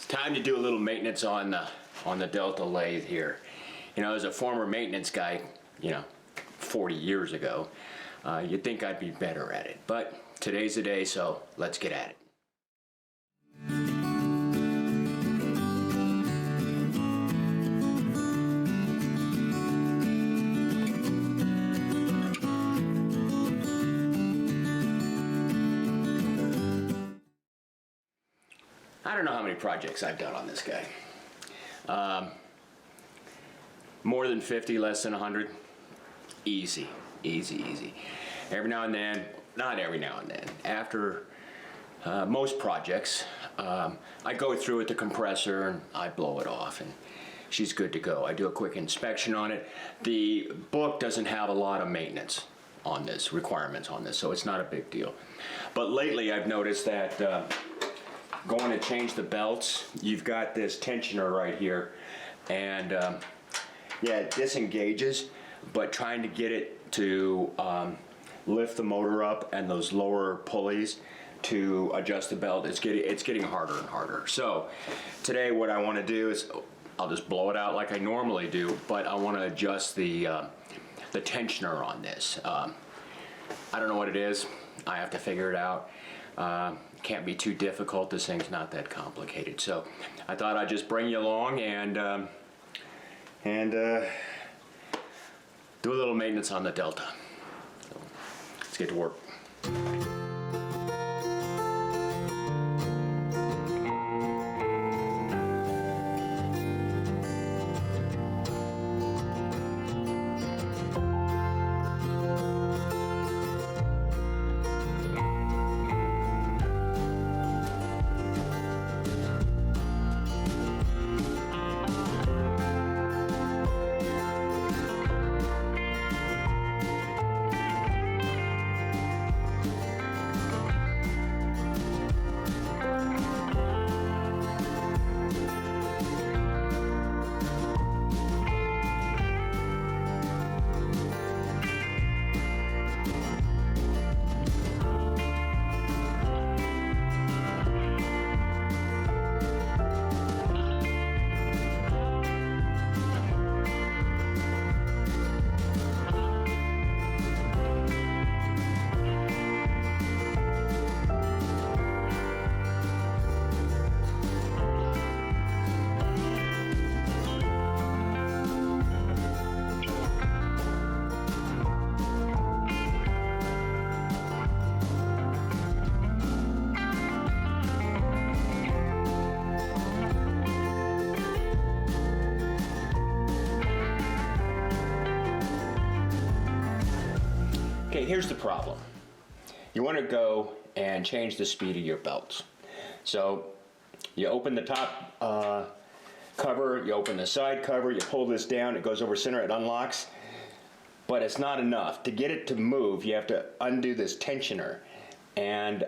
Time to do a little maintenance on the Delta lathe here. You know, as a former maintenance guy, 40 years ago, you'd think I'd be better at it. But today's the day, so let's get at it. I don't know how many projects I've done on this guy. More than 50, less than 100. Easy, easy, easy. Every now and then, not every now and then, after most projects, I go through with the compressor and I blow it off and she's good to go. I do a quick inspection on it. The book doesn't have a lot of maintenance on this, requirements on this, so it's not a big deal. But lately I've noticed that going to change the belts, you've got this tensioner right here, and yeah, it disengages, but trying to get it to lift the motor up and those lower pulleys to adjust the belt, it's getting harder and harder. So today what I want to do is, I'll just blow it out like I normally do, but I want to adjust the tensioner on this. I don't know what it is. I have to figure it out. Can't be too difficult. This thing's not that complicated. So I thought I'd just bring you along and do a little maintenance on the Delta. So let's get to work. Okay, here's the problem. You want to go and change the speed of your belts. So you open the top cover, you open the side cover, you pull this down, it goes over center, it unlocks, but it's not enough. To get it to move, you have to undo this tensioner, and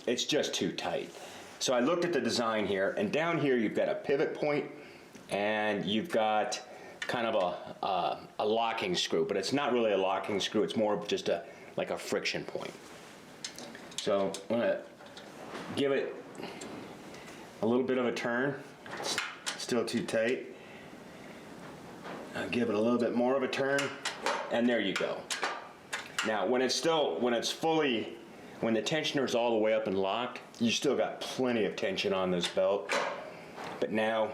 it's just too tight. So I looked at the design here, and down here you've got a pivot point, and you've got kind of a locking screw, but it's not really a locking screw, it's more of just like a friction point. So I'm gonna give it a little bit of a turn. It's still too tight. I'll give it a little bit more of a turn, and there you go. Now when the tensioner's all the way up and locked, you still got plenty of tension on this belt, but now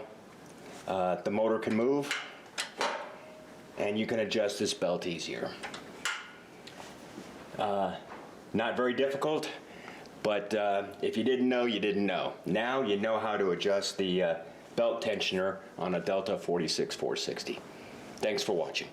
the motor can move, and you can adjust this belt easier. Not very difficult, but if you didn't know, you didn't know. Now you know how to adjust the belt tensioner on a Delta 46460. Thanks for watching.